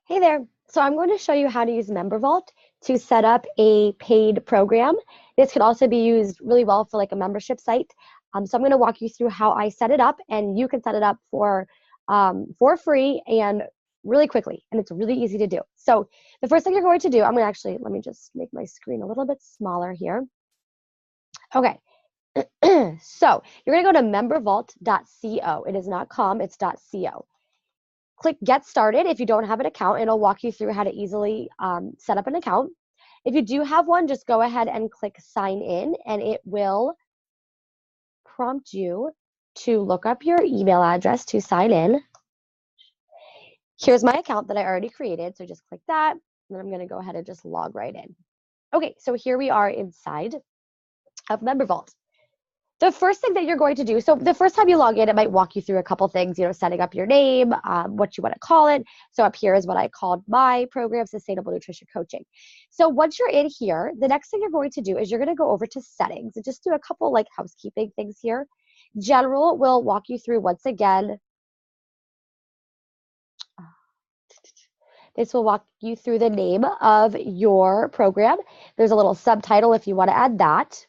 Hey there. So I'm going to show you how to use MemberVault to set up a paid program. This could also be used really well for like a membership site. So I'm going to walk you through how I set it up, and you can set it up for free and really quickly, and it's really easy to do. So the first thing you're going to do, let me just make my screen a little bit smaller here. Okay. So you're going to go to membervault.co. It is not com, it's .co. Click Get Started if you don't have an account. It'll walk you through how to easily set up an account. If you do have one, just go ahead and click Sign In, and it will prompt you to look up your email address to sign in. Here's my account that I already created, so just click that, and then I'm going to go ahead and just log right in. Okay, so here we are inside of MemberVault. The first thing that you're going to do, so the first time you log in, it might walk you through a couple things, setting up your name, what you want to call it. So up here is what I called my program, Sustainable Nutrition Coaching. So once you're in here, the next thing you're going to do is you're going to go over to settings and just do a couple like housekeeping things here. General will walk you through once again. This will walk you through the name of your program. There's a little subtitle if you want to add that.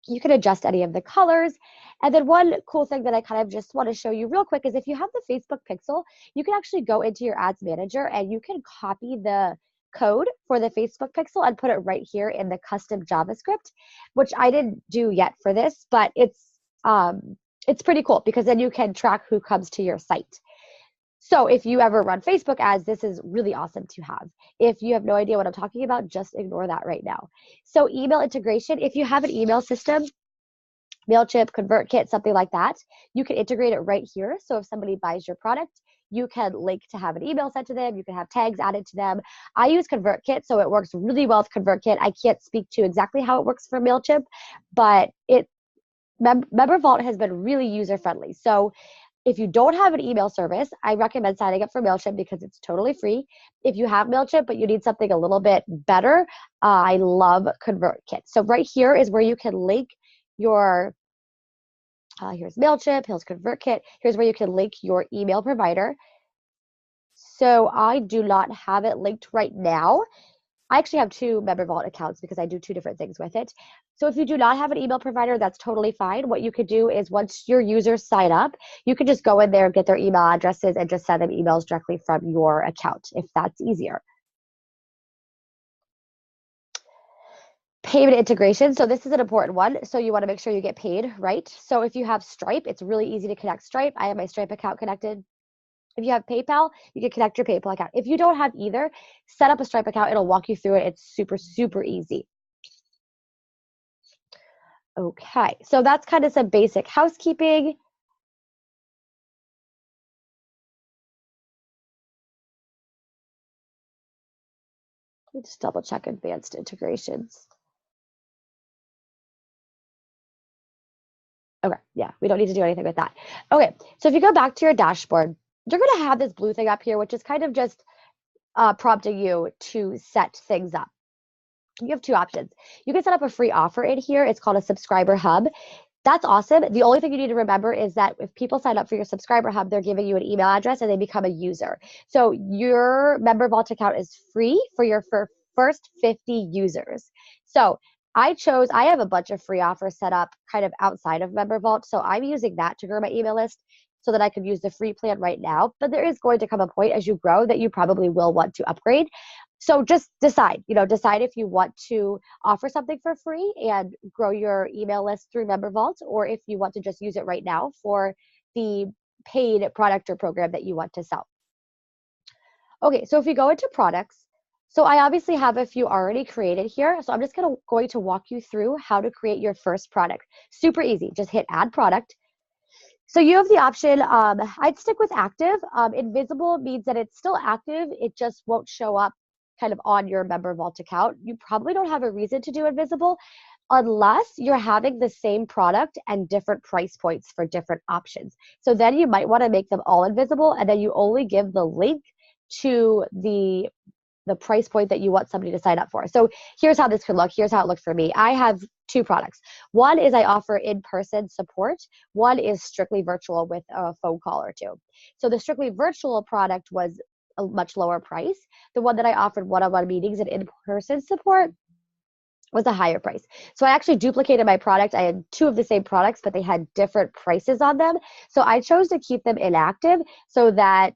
You can adjust any of the colors. And then one cool thing that I kind of just want to show you real quick is if you have the Facebook Pixel, you can actually go into your ads manager and you can copy the code for the Facebook Pixel and put it right here in the custom JavaScript, which I didn't do yet for this, but it's pretty cool because then you can track who comes to your site. So if you ever run Facebook ads, this is really awesome to have. If you have no idea what I'm talking about, just ignore that right now. So email integration, if you have an email system, MailChimp, ConvertKit, something like that, you can integrate it right here. So if somebody buys your product, you can link to have an email sent to them. You can have tags added to them. I use ConvertKit, so it works really well with ConvertKit. I can't speak to exactly how it works for MailChimp, but MemberVault has been really user-friendly. So if you don't have an email service, I recommend signing up for MailChimp because it's totally free. If you have MailChimp, but you need something a little bit better, I love ConvertKit. So right here is where you can link your, here's MailChimp, here's ConvertKit. Here's where you can link your email provider. So I do not have it linked right now. I actually have two MemberVault accounts because I do two different things with it. So if you do not have an email provider, that's totally fine. What you could do is once your users sign up, you can just go in there, get their email addresses, and just send them emails directly from your account, if that's easier. Payment integration. So this is an important one. So you want to make sure you get paid, right? So if you have Stripe, it's really easy to connect Stripe. I have my Stripe account connected. If you have PayPal, you can connect your PayPal account. If you don't have either, set up a Stripe account. It'll walk you through it. It's super, super easy. Okay, so that's kind of some basic housekeeping. Let me just double check advanced integrations. Okay, yeah, we don't need to do anything with that. Okay, so if you go back to your dashboard, you're going to have this blue thing up here, which is kind of just prompting you to set things up. You have two options. You can set up a free offer in here. It's called a subscriber hub. That's awesome. The only thing you need to remember is that if people sign up for your subscriber hub, they're giving you an email address and they become a user. So your MemberVault account is free for your first 50 users. So I have a bunch of free offers set up kind of outside of MemberVault. So I'm using that to grow my email list so that I could use the free plan right now. But there is going to come a point as you grow that you probably will want to upgrade. So just decide if you want to offer something for free and grow your email list through MemberVault, or if you want to just use it right now for the paid product or program that you want to sell. Okay, so if you go into products, so I obviously have a few already created here. So I'm just going to walk you through how to create your first product. Super easy, just hit add product. So you have the option, I'd stick with active. Invisible means that it's still active, it just won't show up kind of on your MemberVault account. You probably don't have a reason to do invisible unless you're having the same product and different price points for different options. So then you might want to make them all invisible, and then you only give the link to the price point that you want somebody to sign up for. So here's how this could look. Here's how it looks for me. I have two products. One is I offer in-person support. One is strictly virtual with a phone call or two. So the strictly virtual product was a much lower price. The one that I offered one-on-one meetings and in-person support was a higher price. So I actually duplicated my product. I had two of the same products, but they had different prices on them. So I chose to keep them inactive so that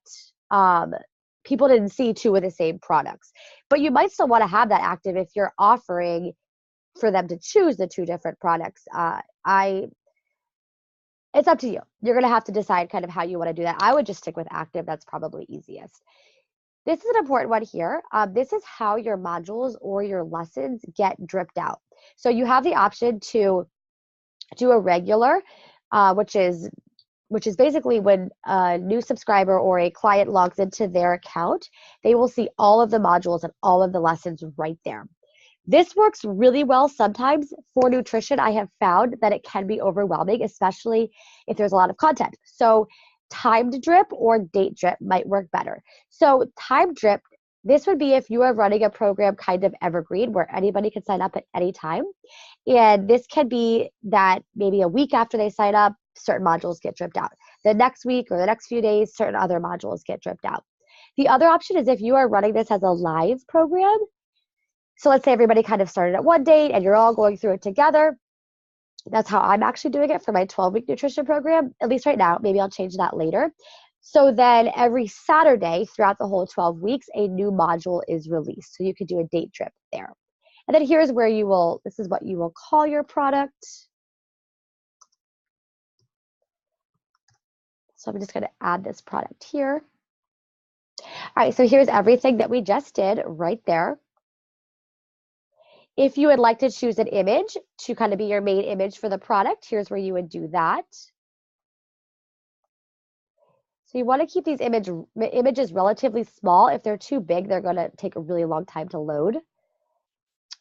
people didn't see two of the same products. But you might still want to have that active if you're offering for them to choose the two different products. It's up to you. You're going to have to decide kind of how you want to do that. I would just stick with active. That's probably easiest. This is an important one here. This is how your modules or your lessons get dripped out. So you have the option to do a regular, which is basically when a new subscriber or a client logs into their account, they will see all of the modules and all of the lessons right there. This works really well sometimes for nutrition. I have found that it can be overwhelming, especially if there's a lot of content. So timed drip or date drip might work better. So timed drip, this would be if you are running a program kind of evergreen where anybody can sign up at any time. And this can be that maybe a week after they sign up, certain modules get dripped out. The next week or the next few days, certain other modules get dripped out. The other option is if you are running this as a live program. So let's say everybody kind of started at one date and you're all going through it together. That's how I'm actually doing it for my 12-week nutrition program, at least right now. Maybe I'll change that later. So then every Saturday throughout the whole 12 weeks, a new module is released. So you could do a date drip there. And then here's where this is what you will call your product. So I'm just going to add this product here. All right, so here's everything that we just did right there. If you would like to choose an image to kind of be your main image for the product, here's where you would do that. So you want to keep these images relatively small. If they're too big, they're going to take a really long time to load.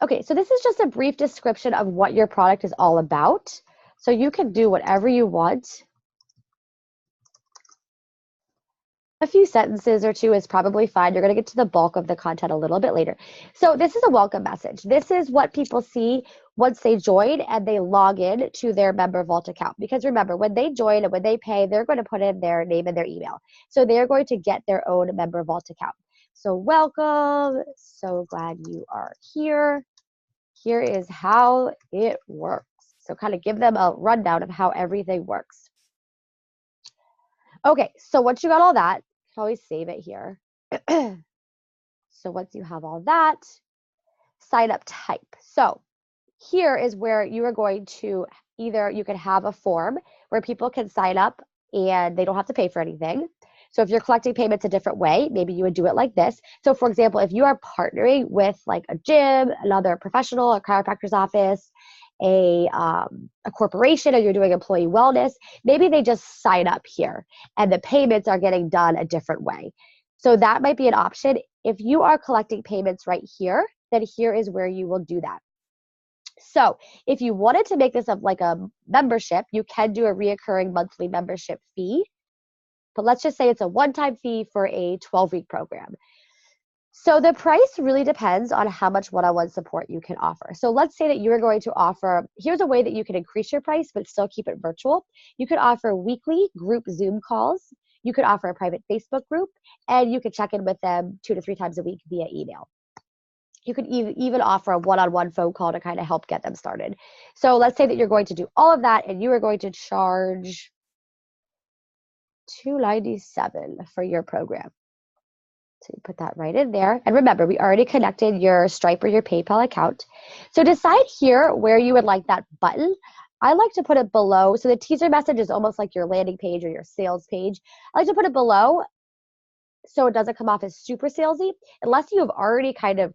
Okay, so this is just a brief description of what your product is all about. So you can do whatever you want. A few sentences or two is probably fine. You're going to get to the bulk of the content a little bit later. So this is a welcome message. This is what people see once they join and they log in to their Member Vault account. Because remember, when they join and when they pay, they're going to put in their name and their email. So they're going to get their own Member Vault account. So welcome. So glad you are here. Here is how it works. So kind of give them a rundown of how everything works. Okay, so once you got all that, you can always save it here. So once you have all that, sign up type. So here is where you are going to you can have a form where people can sign up and they don't have to pay for anything. So if you're collecting payments a different way, maybe you would do it like this. So for example, if you are partnering with like a gym, another professional, a chiropractor's office, a corporation, or you're doing employee wellness, maybe they just sign up here and the payments are getting done a different way. So that might be an option. If you are collecting payments right here, then here is where you will do that. So if you wanted to make this like a membership, you can do a reoccurring monthly membership fee. But let's just say it's a one-time fee for a 12-week program. So the price really depends on how much one-on-one support you can offer. So let's say that you are going to offer, here's a way that you can increase your price, but still keep it virtual. You could offer weekly group Zoom calls. You could offer a private Facebook group, and you could check in with them 2 to 3 times a week via email. You could even offer a one-on-one phone call to kind of help get them started. So let's say that you're going to do all of that, and you are going to charge $297 for your program. So you put that right in there. And remember, we already connected your Stripe or your PayPal account. So decide here where you would like that button. I like to put it below. So the teaser message is almost like your landing page or your sales page. I like to put it below so it doesn't come off as super salesy, unless you have already kind of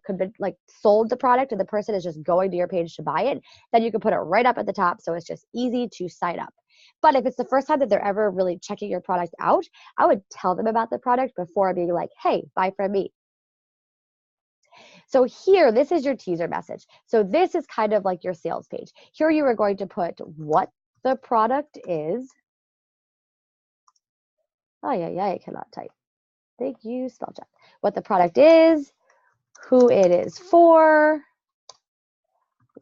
sold the product and the person is just going to your page to buy it. Then you can put it right up at the top so it's just easy to sign up. But if it's the first time that they're ever really checking your product out, I would tell them about the product before being like, hey, buy from me. So here, this is your teaser message. So this is kind of like your sales page. Here you are going to put what the product is. Oh, yeah, I cannot type. Thank you, spell check. What the product is, who it is for,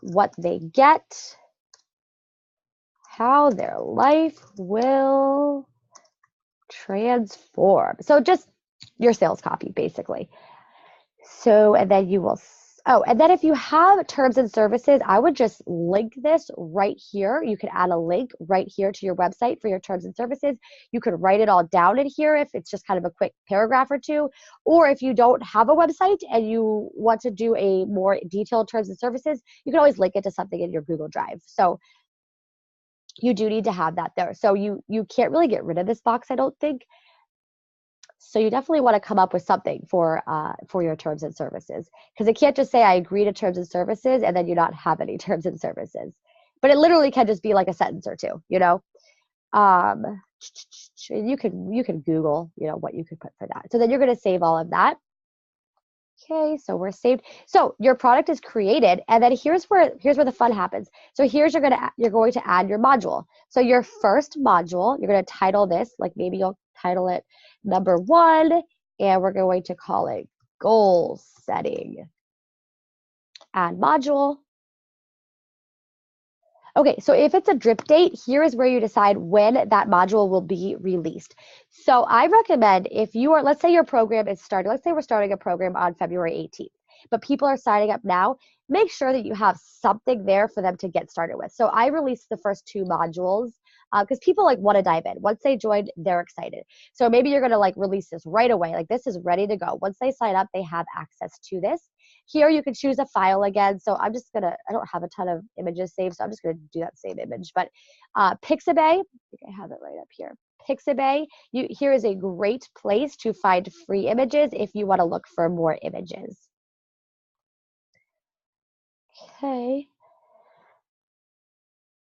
what they get, how their life will transform. So just your sales copy, basically. So, and then you will, and then if you have terms and services, I would just link this right here. You could add a link right here to your website for your terms and services. You could write it all down in here if it's just kind of a quick paragraph or two. Or if you don't have a website and you want to do a more detailed terms and services, you can always link it to something in your Google Drive. So you do need to have that there. So you can't really get rid of this box, I don't think. So you definitely want to come up with something for your terms and services, because it can't just say I agree to terms and services and then you not have any terms and services. But it literally can just be like a sentence or two, you know. You can Google, you know, what you could put for that. So then you're going to save all of that. Okay, so we're saved. So your product is created, and then here's where the fun happens. So here's you're going to add your module. So your first module, you're going to title this, like maybe you'll title it number 1, and we're going to call it goal setting. Add module. Okay, so if it's a drip date, here is where you decide when that module will be released. So I recommend, if you are, let's say your program is starting, let's say we're starting a program on February 18th, but people are signing up now, make sure that you have something there for them to get started with. So I released the first 2 modules because people like want to dive in. Once they joined, they're excited. So maybe you're going to like release this right away. Like this is ready to go. Once they sign up, they have access to this. Here you can choose a file again. So I don't have a ton of images saved, so I'm just gonna do that same image. But Pixabay, I think I have it right up here. Pixabay, here is a great place to find free images if you wanna look for more images. Okay.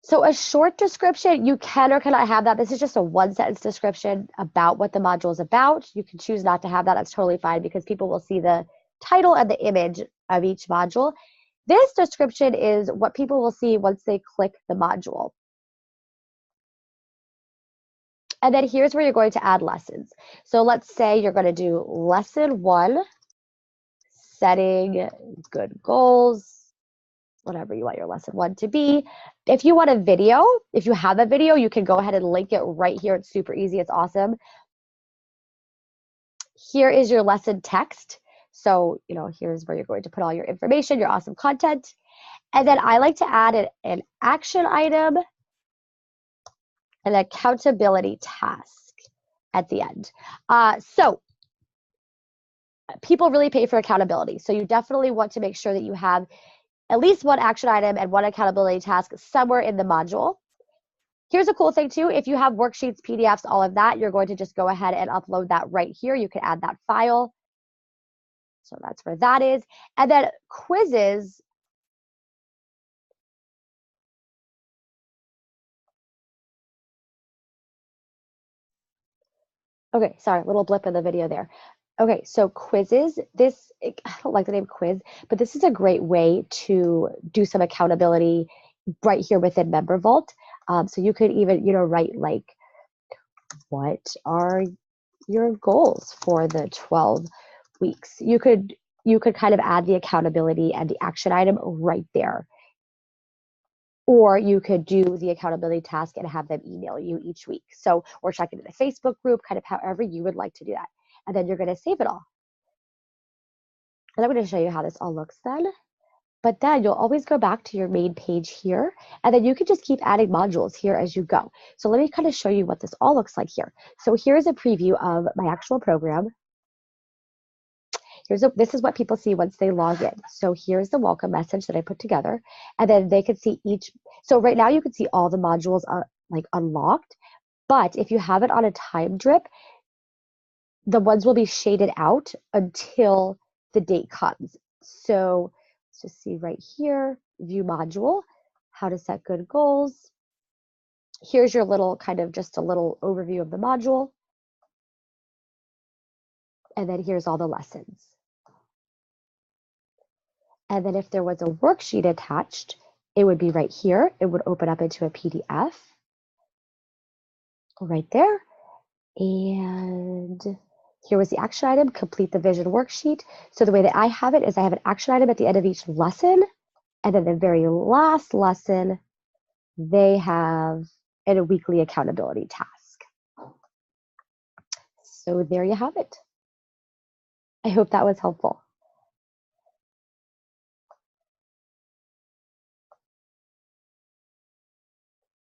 So a short description, you can or cannot have that. This is just a 1-sentence description about what the module is about. You can choose not to have that. That's totally fine because people will see the title and the image of each module. This description is what people will see once they click the module. And then here's where you're going to add lessons. So let's say you're going to do lesson 1, setting good goals, whatever you want your lesson 1 to be. If you want a video, if you have a video, you can go ahead and link it right here. It's super easy. It's awesome. Here is your lesson text. So, you know, here's where you're going to put all your information, your awesome content. And then I like to add an action item, an accountability task at the end. So people really pay for accountability. So you definitely want to make sure that you have at least one action item and one accountability task somewhere in the module. Here's a cool thing too. If you have worksheets, PDFs, all of that, you're going to just go ahead and upload that right here. You can add that file. So that's where that is. And then quizzes. Okay, sorry, little blip in the video there. Okay, so quizzes, I don't like the name quiz, but this is a great way to do some accountability right here within Member Vault. So you could even, you know, write like, what are your goals for the 12 weeks? You could kind of add the accountability and the action item right there. Or you could do the accountability task and have them email you each week. So, or check into the Facebook group, kind of however you would like to do that. And then you're going to save it all. And I'm going to show you how this all looks then. But then you'll always go back to your main page here, and then you can just keep adding modules here as you go. So let me kind of show you what this all looks like here. So here's a preview of my actual program. This is what people see once they log in. So here's the welcome message that I put together, and then they could see each. So right now you can see all the modules are like unlocked, but if you have it on a time drip, the ones will be shaded out until the date comes. So let's just see right here, view module, how to set good goals. Here's your little kind of just a little overview of the module. And then here's all the lessons. And then if there was a worksheet attached, it would be right here. It would open up into a PDF right there. And here was the action item, complete the vision worksheet. So the way that I have it is I have an action item at the end of each lesson. And then the very last lesson, they have a weekly accountability task. So there you have it. I hope that was helpful.